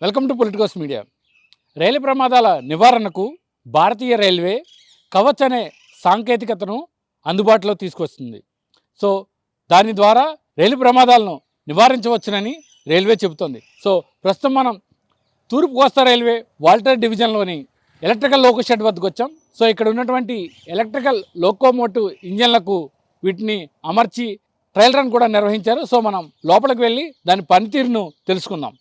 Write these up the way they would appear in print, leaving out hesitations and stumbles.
Welcome to Politicos media. రైలు ప్రమాదాల నివారణకు భారతీయ రైల్వే కవచ్ అనే సాంకేతికతను అందుబాటులో తీసుకొస్తుంది. సో దాని ద్వారా రైలు ప్రమాదాలను నివారించవచ్చునని రైల్వే చెబుతోంది. సో ప్రస్తుతం మనం తూర్పు కోస్తా రైల్వే వాల్టర్ డివిజన్లోని ఎలక్ట్రికల్ లోకో షెడ్ వద్దకు వచ్చాం. సో ఇక్కడ ఉన్నటువంటి ఎలక్ట్రికల్ లోకోమోటివ్ ఇంజన్లకు వీటిని అమర్చి ట్రయల్ రన్ కూడా నిర్వహించారు. సో మనం లోపలికి వెళ్ళి దాని పనితీరును తెలుసుకుందాం.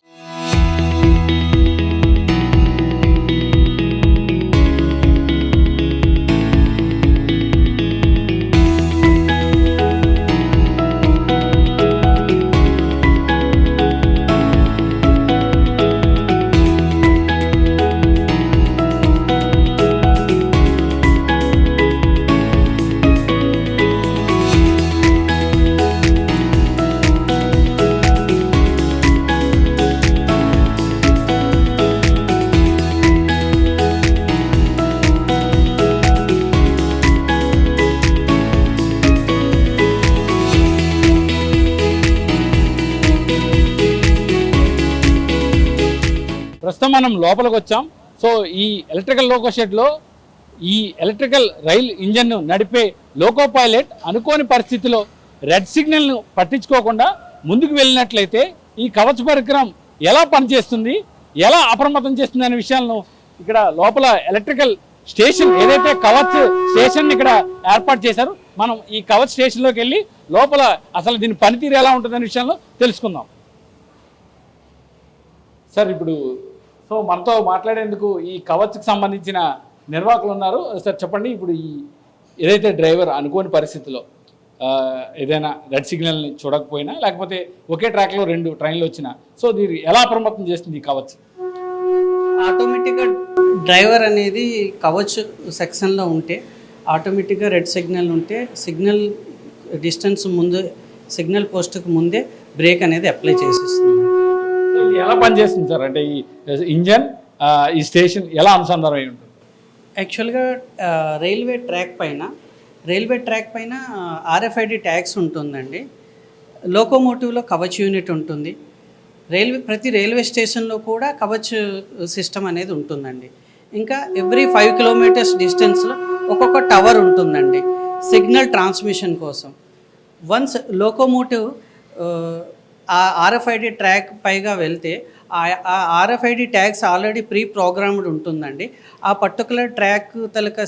ప్రస్తుతం మనం లోపలికి వచ్చాం. సో ఈ ఎలక్ట్రికల్ లోకో షెడ్లో ఈ ఎలక్ట్రికల్ రైల్ ఇంజన్ను నడిపే లోకో పైలట్ అనుకోని పరిస్థితిలో రెడ్ సిగ్నల్ను పట్టించుకోకుండా ముందుకు వెళ్ళినట్లయితే ఈ కవచ్ పరికరం ఎలా పనిచేస్తుంది, ఎలా అప్రమత్తం చేస్తుంది అనే విషయాలను ఇక్కడ లోపల ఎలక్ట్రికల్ స్టేషన్ ఏదైతే కవచ్ స్టేషన్ ఇక్కడ ఏర్పాటు చేశారు, మనం ఈ కవచ్ స్టేషన్లోకి వెళ్ళి లోపల అసలు దీని పనితీరు ఎలా ఉంటుందనే విషయంలో తెలుసుకుందాం. సార్, ఇప్పుడు సో మనతో మాట్లాడేందుకు ఈ కవచ్కి సంబంధించిన నిర్వాహకులు ఉన్నారు. సార్ చెప్పండి, ఇప్పుడు ఈ ఏదైతే డ్రైవర్ అనుకోని పరిస్థితిలో ఏదైనా రెడ్ సిగ్నల్ని చూడకపోయినా లేకపోతే ఒకే ట్రాక్లో 2 ట్రైన్లు వచ్చినా సో దీన్ని ఎలా అప్రమత్తం చేస్తుంది ఈ కవచ్? ఆటోమేటిక్గా డ్రైవర్ అనేది కవచ్ సెక్షన్లో ఉంటే ఆటోమేటిక్గా రెడ్ సిగ్నల్ ఉంటే సిగ్నల్ డిస్టెన్స్ ముందు సిగ్నల్ పోస్ట్కి ముందే బ్రేక్ అనేది అప్లై చేసేస్తుంది. ఎలా పనిచేస్తుంది సార్? అంటే ఈ ఇంజన్ ఈ స్టేషన్ ఎలా అనుసంధానం అయి ఉంటుంది? యాక్చువల్గా రైల్వే ట్రాక్ పైన RFID ట్యాగ్స్ ఉంటుందండి. లోకోమోటివ్లో కవచ్ యూనిట్ ఉంటుంది. ప్రతి రైల్వే స్టేషన్లో కూడా కవచ్ సిస్టమ్ అనేది ఉంటుందండి. ఇంకా ఎవ్రీ 5 కిలోమీటర్స్ డిస్టెన్స్లో ఒక్కొక్క టవర్ ఉంటుందండి సిగ్నల్ ట్రాన్స్మిషన్ కోసం. వన్స్ లోకోమోటివ్ ఆ RFID ట్రాక్ పైగా వెళ్తే ఆ RFID tags already pre programmed ఉంటుందండి. ఆ పర్టికులర్ ట్రాక్ తలక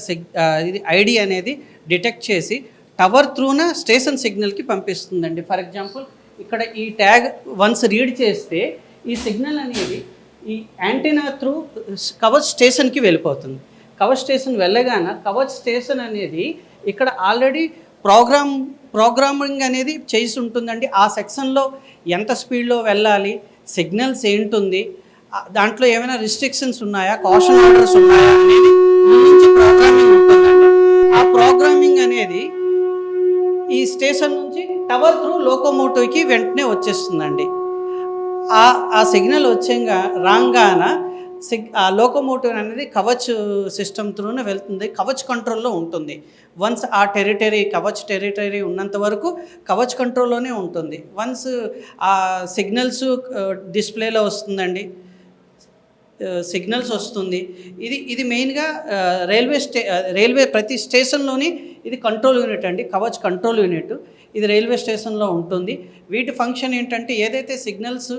ఇది ఐడి అనేది డిటెక్ట్ చేసి టవర్ త్రూన స్టేషన్ సిగ్నల్కి పంపిస్తుందండి. ఫర్ ఎగ్జాంపుల్ ఇక్కడ ఈ ట్యాగ్ వన్స్ రీడ్ చేస్తే ఈ సిగ్నల్ అనేది ఈ యాంటీనా త్రూ కవచ్ స్టేషన్కి వెళ్ళిపోతుంది. కవచ్ స్టేషన్ వెళ్ళగానే కవచ్ స్టేషన్ అనేది ఇక్కడ ఆల్రెడీ ప్రోగ్రామింగ్ అనేది చేసి ఉంటుందండి. ఆ సెక్షన్లో ఎంత స్పీడ్లో వెళ్ళాలి, సిగ్నల్స్ ఏంటుంది, దాంట్లో ఏమైనా రిస్ట్రిక్షన్స్ ఉన్నాయా, కాషన్ ఆర్డర్స్ ఉన్నాయా అనేది నుంచి ప్రోగ్రామింగ్ ఉంటుందండి. ఆ ప్రోగ్రామింగ్ అనేది ఈ స్టేషన్ నుంచి టవర్ త్రూ లోకోమోటివ్కి వెంటనే వచ్చేస్తుందండి. ఆ సిగ్నల్ రాగాన ఆ లోకోమోటివ్ అనేది కవచ్ సిస్టమ్ త్రూనే వెళ్తుంది. కవచ్ కంట్రోల్లో ఉంటుంది. వన్స్ ఆ కవచ్ టెరిటరీ ఉన్నంత వరకు కవచ్ కంట్రోల్లోనే ఉంటుంది. వన్స్ ఆ సిగ్నల్స్ డిస్ప్లేలో వస్తుందండి, సిగ్నల్స్ వస్తుంది. ఇది మెయిన్గా రైల్వే ప్రతి స్టేషన్లోని ఇది కంట్రోల్ యూనిట్ అండి, కవచ్ కంట్రోల్ యూనిట్. ఇది రైల్వే స్టేషన్లో ఉంటుంది. వీటి ఫంక్షన్ ఏంటంటే ఏదైతే సిగ్నల్స్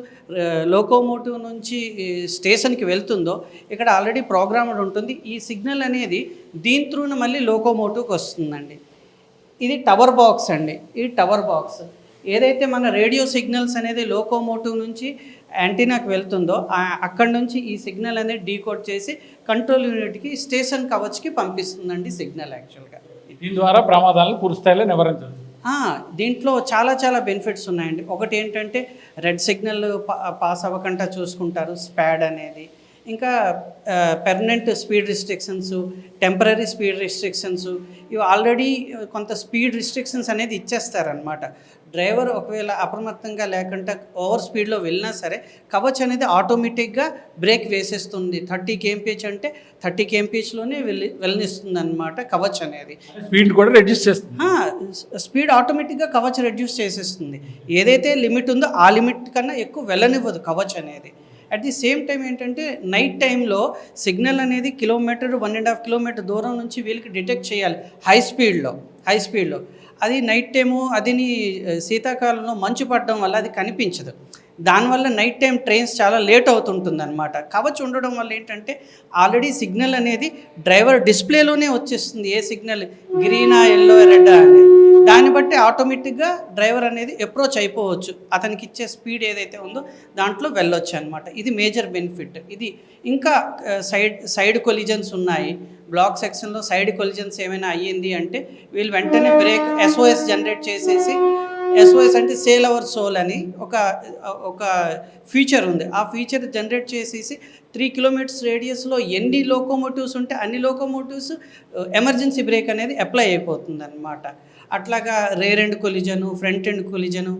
లోకోమోటివ్ నుంచి స్టేషన్కి వెళ్తుందో ఇక్కడ ఆల్రెడీ ప్రోగ్రామ్డ్ ఉంటుంది. ఈ సిగ్నల్ అనేది దీని త్రూన మళ్ళీ లోకోమోటివ్కి వస్తుందండి. ఇది టవర్ బాక్స్ అండి. ఈ టవర్ బాక్స్ ఏదైతే మన రేడియో సిగ్నల్స్ అనేది లోకోమోటివ్ నుంచి యాంటీనాకి వెళ్తుందో అక్కడి నుంచి ఈ సిగ్నల్ అనేది డీకోడ్ చేసి కంట్రోల్ యూనిట్కి స్టేషన్ కవచ్కి పంపిస్తుందండి సిగ్నల్. యాక్చువల్గా దీని ద్వారా ప్రమాదాలను పూర్తి స్థాయిలో నివారించవచ్చు. దీంట్లో చాలా బెనిఫిట్స్ ఉన్నాయండి. ఒకటి ఏంటంటే రెడ్ సిగ్నల్ పాస్ అవ్వకుండా చూసుకుంటారు స్పాడ్ అనేది. ఇంకా permanent speed restrictions, temporary speed restrictions, ఇవి ఆల్రెడీ కొంత స్పీడ్ రిస్ట్రిక్షన్స్ అనేది ఇచ్చేస్తారనమాట. డ్రైవర్ ఒకవేళ అప్రమత్తంగా లేకుండా ఓవర్ స్పీడ్లో వెళ్ళినా సరే కవచ్ అనేది ఆటోమేటిక్గా బ్రేక్ వేసేస్తుంది. 30 kmph అంటే 30 kmphలోనే వెళ్ళనిస్తుంది అనమాట కవచ్ అనేది. స్పీడ్ కూడా రెడ్యూస్ చేస్తుంది. స్పీడ్ ఆటోమేటిక్గా కవచ్ రెడ్యూస్ చేసేస్తుంది. ఏదైతే లిమిట్ ఉందో ఆ లిమిట్ కన్నా ఎక్కువ వెళ్ళనివ్వదు కవచ్ అనేది. అట్ ది సేమ్ టైం ఏంటంటే నైట్ టైంలో సిగ్నల్ అనేది కిలోమీటర్ 1.5 కిలోమీటర్ దూరం నుంచి వీళ్ళకి డిటెక్ట్ చేయాలి హై స్పీడ్లో. అది నైట్ టైము అదిని శీతాకాలంలో మంచు పడడం వల్ల అది కనిపించదు. దానివల్ల నైట్ టైం ట్రైన్స్ చాలా లేట్ అవుతుంటుంది అనమాట. కవచ్ ఉండడం వల్ల ఏంటంటే ఆల్రెడీ సిగ్నల్ అనేది డ్రైవర్ డిస్ప్లేలోనే వచ్చేస్తుంది, ఏ సిగ్నల్ గ్రీనా ఎల్లో రెడ్డా అనేది. దాన్ని బట్టి ఆటోమేటిక్గా డ్రైవర్ అనేది అప్రోచ్ అయిపోవచ్చు, అతనికి ఇచ్చే స్పీడ్ ఏదైతే ఉందో దాంట్లో వెళ్ళొచ్చు అనమాట. ఇది మేజర్ బెనిఫిట్. ఇది ఇంకా సైడ్ కొలిజన్స్ ఉన్నాయి, బ్లాక్ సెక్షన్లో సైడ్ కొలిజన్స్ ఏమైనా అయ్యింది అంటే వీళ్ళు వెంటనే బ్రేక్ SOS జనరేట్ చేసేసి, SOS అంటే సేల్ అవర్ సోల్ అని ఒక ఫీచర్ ఉంది. ఆ ఫీచర్ జనరేట్ చేసేసి 3 కిలోమీటర్స్ రేడియస్లో ఎన్ని లోకోమోటివ్స్ ఉంటే అన్ని లోకోమోటివ్స్ ఎమర్జెన్సీ బ్రేక్ అనేది అప్లై అయిపోతుంది అనమాట. అట్లాగా రేర్ ఎండ్ కొలిజను, ఫ్రంట్ ఎండ్ కొలిజను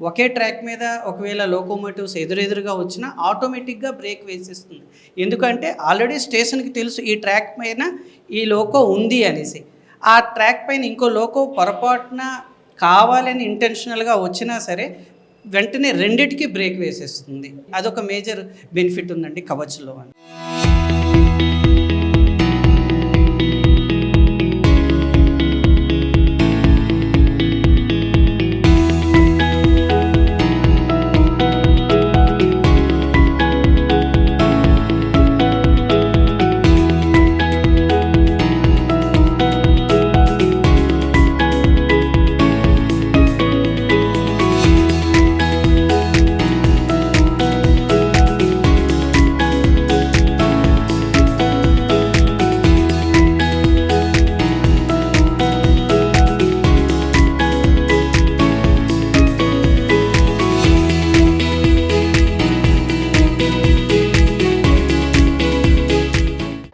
ఒకే ట్రాక్ మీద ఒకవేళ లోకోమోటివ్స్ ఎదురెదురుగా వచ్చినా ఆటోమేటిక్గా బ్రేక్ వేసేస్తుంది. ఎందుకంటే ఆల్రెడీ స్టేషన్కి తెలుసు ఈ ట్రాక్ పైన ఈ లోకో ఉంది అనేసి. ఆ ట్రాక్ పైన ఇంకో లోకో పొరపాటున కావాలని ఇంటెన్షనల్గా వచ్చినా సరే వెంటనే రెండిటికి బ్రేక్ వేసేస్తుంది. అదొక మేజర్ బెనిఫిట్ ఉందండి కవచ్లో అని.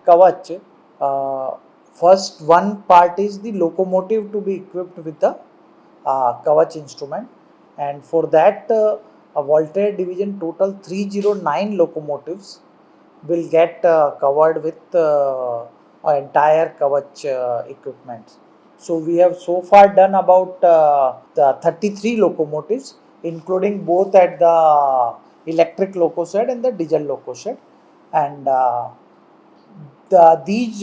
Kavach, first one part is the locomotive to be equipped with the Kavach instrument, and for that a Voltaire division total 309 locomotives will get covered with entire Kavach equipment. So we have so far done about the 33 locomotives, including both at the electric loco shed and the diesel loco shed, and these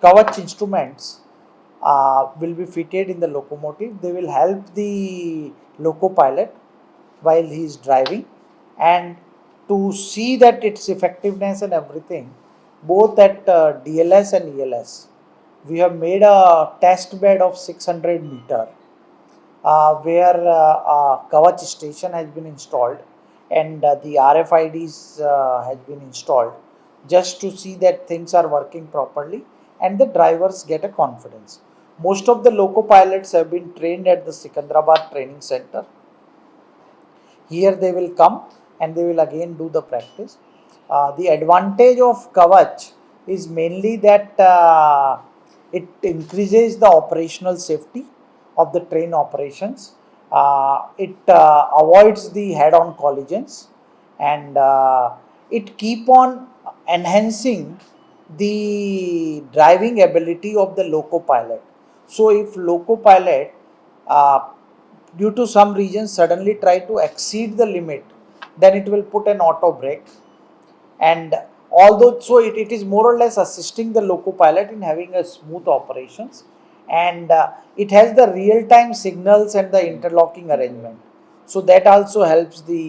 Kavach instruments will be fitted in the locomotive. They will help the loco pilot while he is driving, and to see that its effectiveness and everything, both at DLS and ELS, we have made a test bed of 600 meter where a Kavach station has been installed, and the RFIDs has been installed, just to see that things are working properly and the drivers get a confidence. Most of the loco pilots have been trained at the Sikandrabad training center. Here they will come and they will again do the practice. The advantage of Kavach is mainly that it increases the operational safety of the train operations. It avoids the head-on collisions, and it keep on enhancing the driving ability of the loco pilot. So if loco pilot due to some reason suddenly try to exceed the limit, then it will put an auto brake, and although so it is more or less assisting the loco pilot in having a smooth operations, and it has the real time signals and the interlocking arrangement, so that also helps the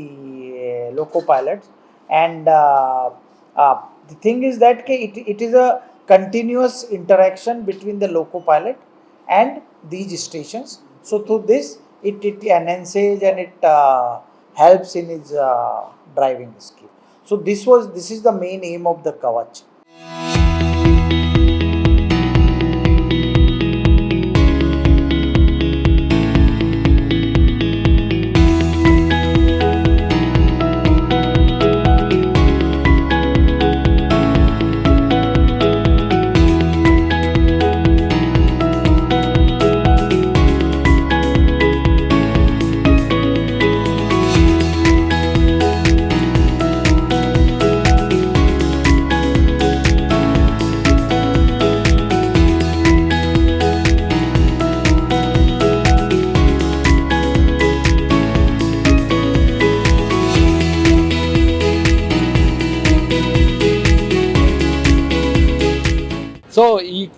loco pilots. And the thing is that it is a continuous interaction between the loco pilot and these stations. So through this it enhances and it helps in his driving skill. So this is the main aim of the Kavach.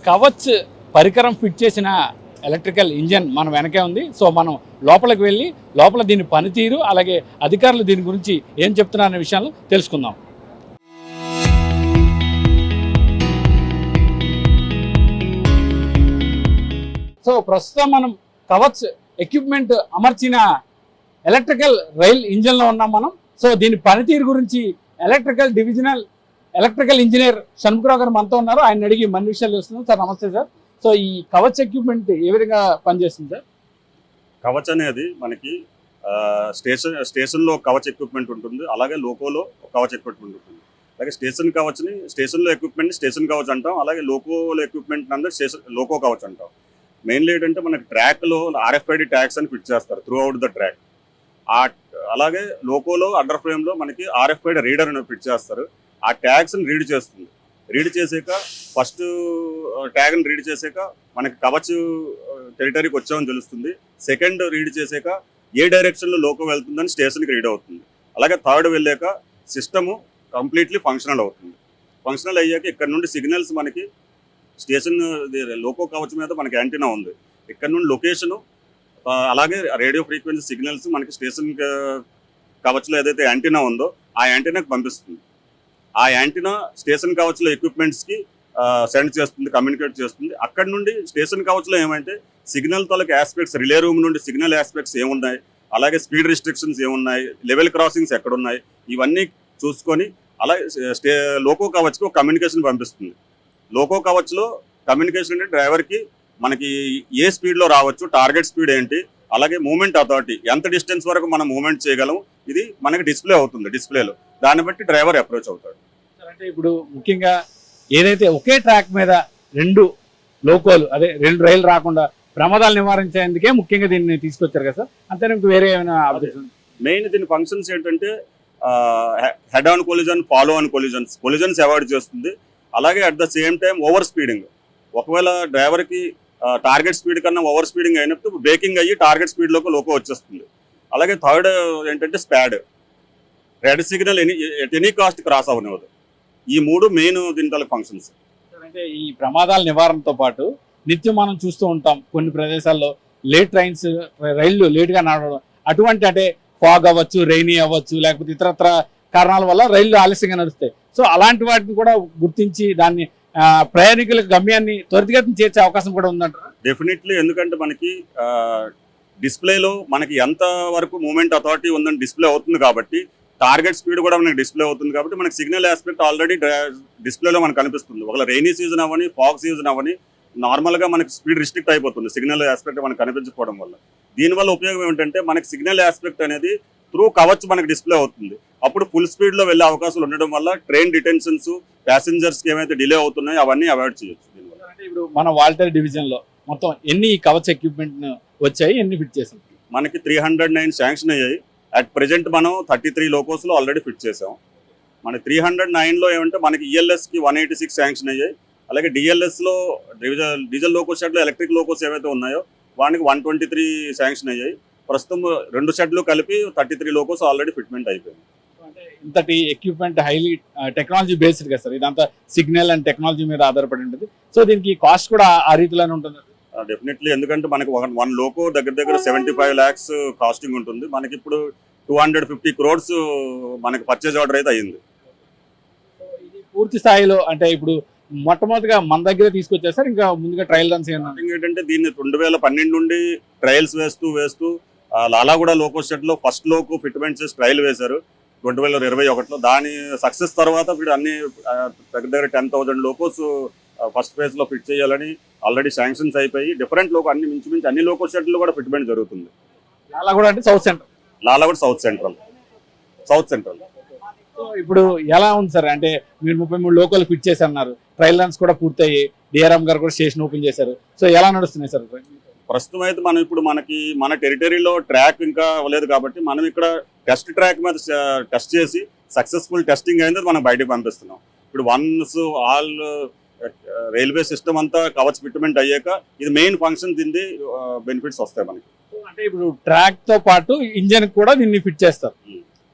Kavach పరికరం fit చేసిన electrical engine మన వెనకే ఉంది. So మనం లోపలికి వెళ్ళి లోపల దీని పనితీరు అలాగే అధికారులు దీని గురించి ఏం చెప్తున్నారనే విషయాలు తెలుసుకుందాం. సో ప్రస్తుతం మనం కవచ్ ఎక్విప్మెంట్ అమర్చిన ఎలక్ట్రికల్ రైల్ ఇంజన్లో ఉన్నాం మనం. సో దీని పనితీరు గురించి ఎలక్ట్రికల్ ఇంజనీర్ షణ్ముఖరావు గారు మనతో ఉన్నారు. ఆయన అడిగి మన విషయాలు చూస్తున్నాం. సార్ నమస్తే సార్. సో ఈ కవచ్ ఎక్విప్మెంట్ ఏ విధంగా పనిచేస్తుంది సార్? కవచ్ అనేది మనకి స్టేషన్లో కవచ్ ఎక్విప్మెంట్ ఉంటుంది, అలాగే లోకోలో కవచ్ ఎక్విప్మెంట్ ఉంటుంది. అలాగే స్టేషన్లో ఎక్విప్మెంట్ స్టేషన్ కవచ్ అంటాం, అలాగే లోకోలో ఎక్విప్మెంట్ అందరూ లోకో కవచ్ అంటాం. మెయిన్లీ ఏంటంటే మనకి ట్రాక్లో RFID ట్యాగ్స్ అని ఫిట్ చేస్తారు త్రూ అవుట్ ద ట్రాక్. అలాగే లోకోలో అండర్ ఫ్రేమ్లో మనకి RFID రీడర్ అని ఫిట్ చేస్తారు. ఆ ట్యాగ్స్ని రీడ్ చేస్తుంది. రీడ్ చేసాక ఫస్ట్ ట్యాగ్ని రీడ్ చేసాక మనకి కవచ్ టెరిటరీకి వచ్చామని తెలుస్తుంది. సెకండ్ రీడ్ చేసాక ఏ డైరెక్షన్లో లోకో వెళ్తుందని స్టేషన్కి రీడ్ అవుతుంది. అలాగే థర్డ్ వెళ్ళాక సిస్టము కంప్లీట్లీ ఫంక్షనల్ అవుతుంది. ఫంక్షనల్ అయ్యాక ఇక్కడ నుండి సిగ్నల్స్ మనకి స్టేషన్ లోకో కవచ్ మీద మనకి యాంటీనా ఉంది. ఇక్కడ నుండి లొకేషను అలాగే రేడియో ఫ్రీక్వెన్సీ సిగ్నల్స్ మనకి స్టేషన్ కవచ్లో ఏదైతే యాంటీనా ఉందో ఆ యాంటీనాకి పంపిస్తుంది. ఆ యాంటీనా స్టేషన్ కవచ్లో ఎక్విప్మెంట్స్కి సెండ్ చేస్తుంది, కమ్యూనికేట్ చేస్తుంది. అక్కడ నుండి స్టేషన్ కవచ్లో ఏమంటే సిగ్నల్ తాలూకు ఆస్పెక్ట్స్, రిలే రూమ్ నుండి సిగ్నల్ ఆస్పెక్ట్స్ ఏమున్నాయి, అలాగే స్పీడ్ రిస్ట్రిక్షన్స్ ఏమున్నాయి, లెవెల్ క్రాసింగ్స్ ఎక్కడున్నాయి, ఇవన్నీ చూసుకొని అలాగే లోకో కవచ్కి ఒక కమ్యూనికేషన్ పంపిస్తుంది. లోకో కవచ్లో కమ్యూనికేషన్ అంటే డ్రైవర్కి మనకి ఏ స్పీడ్లో రావచ్చు, టార్గెట్ స్పీడ్ ఏంటి, అలాగే మూమెంట్ అథారిటీ ఎంత డిస్టెన్స్ వరకు మనం మూమెంట్ చేయగలం, ఇది మనకి డిస్ప్లే అవుతుంది. డిస్ప్లేలో దాన్ని బట్టి డ్రైవర్ అప్రోచ్ అవుతాడు. అంటే ఇప్పుడు ముఖ్యంగా ఏదైతే ఒకే ట్రాక్ మీద రెండు లోకోలు అదే రెండు రైలు రాకుండా ప్రమాదాలు నివారించేందుకే ముఖ్యంగా దీన్ని తీసుకొచ్చారు కదా సార్? అంతేనా ఇంక వేరే ఏమైనా అబ్జెక్షన్? మెయిన్ దీని ఫంక్షన్స్ ఏంటంటే head on collision, follow on collisions avoid చేస్తుంది. అలాగే at the same time over speeding, ఒకవేళ డ్రైవర్కి టార్గెట్ స్పీడ్ కన్నా ఓవర్ స్పీడింగ్ అయినప్పుడు బ్రేకింగ్ అయ్యి టార్గెట్ స్పీడ్లోకి లోకో వచ్చేస్తుంది. అలాగే థర్డ్ ఏంటంటే SPAD, red signal at any cost cross అవ్వనివ్వదు. ఈ మూడు మెయిన్ దీని ఫంక్షన్స్. అంటే ఈ ప్రమాదాల నివారణతో పాటు నిత్యం మనం చూస్తూ ఉంటాం కొన్ని ప్రదేశాల్లో రైళ్లు లేట్గా నడవడం, అటువంటి అంటే ఫాగ్ అవ్వచ్చు, రెయినీ అవ్వచ్చు, లేకపోతే ఇతరత్ర కారణాల వల్ల రైళ్లు ఆలస్యంగా నడుస్తాయి. సో అలాంటి వాటిని కూడా గుర్తించి దాన్ని ప్రయాణికుల గమ్యాన్ని త్వరితగతిన చేర్చే అవకాశం కూడా ఉందంటారా? డెఫినెట్లీ. ఎందుకంటే మనకి డిస్ప్లేలో మనకి ఎంత వరకు మూమెంట్ అథారిటీ ఉందని డిస్ప్లే అవుతుంది కాబట్టి, టార్గెట్ స్పీడ్ కూడా మనకి డిస్ప్లే అవుతుంది కాబట్టి మనకి సిగ్నల్ ఆస్పెక్ట్ ఆల్రెడీ డిస్ప్లేలో మనకు కనిపిస్తుంది. ఒకవేళ రెయినీ సీజన్ అవని, ఫాగ్ సీజన్ అవని నార్మల్గా మనకి స్పీడ్ రిస్ట్రిక్ట్ అయిపోతుంది సిగ్నల్ ఆస్పెక్ట్ మనకు కనిపించకపోవడం వల్ల. దీనివల్ల ఉపయోగం ఏంటంటే మనకి సిగ్నల్ ఆస్పెక్ట్ అనేది త్రూ కవచ్ మనకి డిస్ప్లే అవుతుంది. అప్పుడు ఫుల్ స్పీడ్లో వెళ్ళే అవకాశాలు ఉండడం వల్ల ట్రైన్ డిటెన్షన్స్, ప్యాసింజర్స్కి ఏమైతే డిలే అవుతున్నాయో అవన్నీ అవాయిడ్ చేయొచ్చు. దీనివల్ల అంటే ఇప్పుడు మన వాల్టర్ డివిజన్లో మొత్తం ఎన్ని కవచ్ ఎక్విప్మెంట్ వచ్చాయి, ఎన్ని ఫిట్ చేసాం? మనకి 309 శాంక్షన్ అయ్యాయి. అట్ ప్రెజెంట్ మనం 33 లోకోస్లో ఆల్రెడీ ఫిట్ చేసాం. మన 309లో ఏమంటే మనకి ELSకి 186 శాంక్షన్ అయ్యాయి. అలాగే DLSలో డీజిల్ లోకో షెడ్లో ఎలక్ట్రిక్ లోకోస్ ఏవైతే ఉన్నాయో వానికి 123 శాంక్షన్ అయ్యాయి. ప్రస్తుతం 2 షెడ్లు కలిపి 33 లోకోస్ ఆల్రెడీ ఫిట్మెంట్ అయిపోయింది. అంటే ఇంతటి ఎక్విప్మెంట్ హైలీ టెక్నాలజీ బేస్డ్ కదా సార్? ఇదంతా సిగ్నల్ అండ్ టెక్నాలజీ మీద ఆధారపడి ఉంటుంది. సో దీనికి కాస్ట్ కూడా ఆ రీతిలోనే ఉంటుంది. డెఫినెట్లీ. ఎందుకంటే మనకి వన్ లోకో దగ్గర 75 lakhs కాస్టింగ్ ఉంటుంది. మనకి ఇప్పుడు 250 crores మనకి పర్చేజ్ ఆర్డర్ అయితే అయ్యింది. ఇది పూర్తి స్థాయిలో అంటే ఇప్పుడు మొట్టమొదటిగా మన దగ్గర తీసుకొచ్చారు సార్, ఇంకా ముందుగా ట్రయల్ రన్స్ ఏంటంటే దీన్ని 2012 నుండి ట్రయల్స్ వేస్తూ లాలాగూడ లోకో షెడ్లో ఫస్ట్ లోకో ఫిట్మెంట్ చేసి ట్రయల్ వేశారు 2021లో. దాని సక్సెస్ తర్వాత ఇప్పుడు అన్ని దగ్గర 10,000 లోకోస్ ఫస్ట్ ఫేజ్లో ఫిట్ చేయాలని ఆల్రెడీ శాంక్షన్స్ అయిపోయి డిఫరెంట్ లోకో మించుమించి అన్ని లోకో షెడ్లు కూడా ఫిట్మెంట్ జరుగుతుంది. లాలాగూడ అంటే south central, Lalaguda south central. So ఇప్పుడు ఎలా ఉంది సార్? అంటే మీరు 33 లోకల్ ఫిట్ చేసి అన్నారు, ట్రయల్ రన్స్ కూడా పూర్తయ్యి DRM గారు కూడా స్టేషన్ ఓపెన్ చేశారు. సో ఎలా నడుస్తున్నాయి సార్? ప్రస్తుతం అయితే మనం ఇప్పుడు మన టెరిటరీలో ట్రాక్ ఇంకా అవ్వలేదు కాబట్టి మనం ఇక్కడ టెస్ట్ ట్రాక్ మీద టెస్ట్ చేసి సక్సెస్ఫుల్ టెస్టింగ్ అయింది మనం బయటకు పంపిస్తున్నాం. ఇప్పుడు వన్స్ ఆల్ రైల్వే సిస్టమ్ అంతా కవచ్ ఫిట్మెంట్ అయ్యాక ఇది మెయిన్ ఫంక్షన్, దీన్ని బెనిఫిట్స్ వస్తాయి మనకి. అంటే ఇప్పుడు ట్రాక్ తో పాటు ఇంజన్ కూడా దీన్ని ఫిట్ చేస్తారు.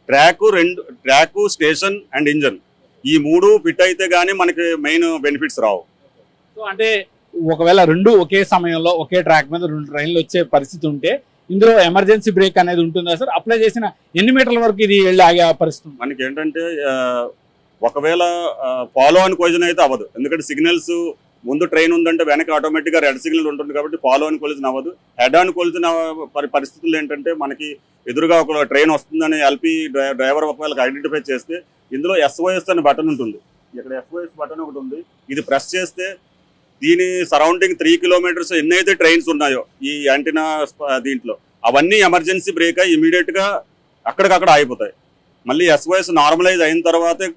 ట్రాక్, స్టేషన్ అండ్ ఇంజన్ ఈ మూడు ఫిట్ అయితే గానీ మనకి మెయిన్ బెనిఫిట్స్ రావు. సో అంటే ఒకవేళ రెండు ఒకే సమయంలో ఒకే ట్రాక్ మీద 2 ట్రైన్లు వచ్చే పరిస్థితి ఉంటే ఇందులో ఎమర్జెన్సీ బ్రేక్ అనేది ఉంటుందా సార్? అప్లై చేసిన ఎన్ని మీటర్ల వరకు ఇది వెళ్ళి ఆగే పరిస్థితి? మనకి ఏంటంటే ఒకవేళ ఫాలో అని కొలిజన్ అయితే అవ్వదు, ఎందుకంటే సిగ్నల్స్ ముందు ట్రైన్ ఉందంటే వెనక ఆటోమేటిక్గా రెడ్ సిగ్నల్ ఉంటుంది కాబట్టి ఫాలో అని కొలిజన్ అవ్వదు. హెడ్ ఆన్ కొలిజన్ పరిస్థితులు ఏంటంటే మనకి ఎదురుగా ఒక ట్రైన్ వస్తుందని ఎల్పీ డ్రైవర్ ఒకవేళ ఐడెంటిఫై చేస్తే ఇందులో SOS అనే బటన్ ఉంటుంది. ఇక్కడ SOS బటన్ ఒకటి ఉంది, ఇది ప్రెస్ చేస్తే దీని సరౌండింగ్ 3 కిలోమీటర్స్ ఎన్నైతే ట్రైన్స్ ఉన్నాయో ఈ యాంటీనా దీంట్లో అవన్నీ ఎమర్జెన్సీ బ్రేక్ అయ్యి ఇమీడియట్గా అక్కడికక్కడ ఆగిపోతాయి. మళ్ళీ SOS నార్మలైజ్ అయిన తర్వాతే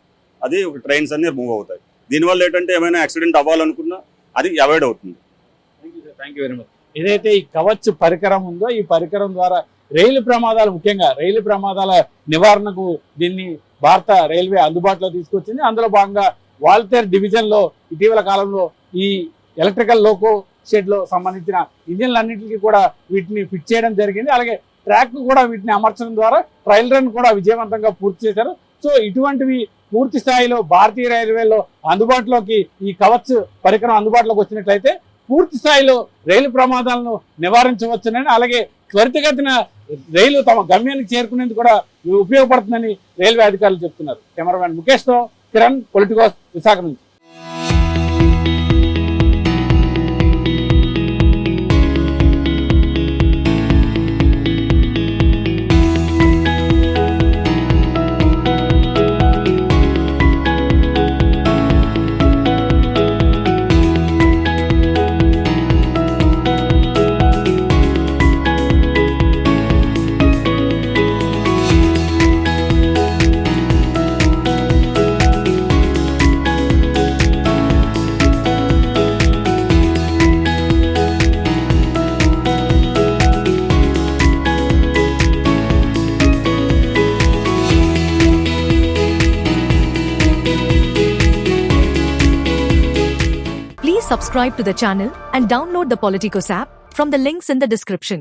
అది ట్రైన్స్ అన్ని మూవ్ అవుతాయి. దీనివల్ల ఏంటంటే ఏమైనా యాక్సిడెంట్ అవ్వాలనుకున్నా అది అవాయిడ్ అవుతుంది. Thank you very much. ఏదైతే ఈ కవచ్ పరికరం ఉందో ఈ పరికరం ద్వారా రైలు ప్రమాదాలు, ముఖ్యంగా రైలు ప్రమాదాల నివారణకు దీన్ని భారత రైల్వే అందుబాటులో తీసుకొచ్చింది. అందులో భాగంగా వాల్తేర్ డివిజన్లో ఇటీవల కాలంలో ఈ ఎలక్ట్రికల్ లోకో షెడ్లో సంబంధించిన ఇంజిన్లన్నింటికి కూడా వీటిని ఫిట్ చేయడం జరిగింది. అలాగే ట్రాక్ కూడా వీటిని అమర్చడం ద్వారా ట్రయల్ రన్ కూడా విజయవంతంగా పూర్తి చేశారు. సో ఇటువంటివి పూర్తి స్థాయిలో భారతీయ రైల్వేలో అందుబాటులోకి ఈ కవచ్ పరికరం అందుబాటులోకి వచ్చినట్లయితే పూర్తి స్థాయిలో రైలు ప్రమాదాలను నివారించవచ్చునని, అలాగే త్వరితగతిన రైలు తమ గమ్యానికి చేరుకునేందుకు కూడా ఉపయోగపడుతుందని రైల్వే అధికారులు చెప్తున్నారు. కెమెరామ్యాన్ ముఖేష్తో కిరణ్, పొలిటికోస్, విశాఖ నుంచి. Subscribe to the channel and download the Politicos app from the links in the description.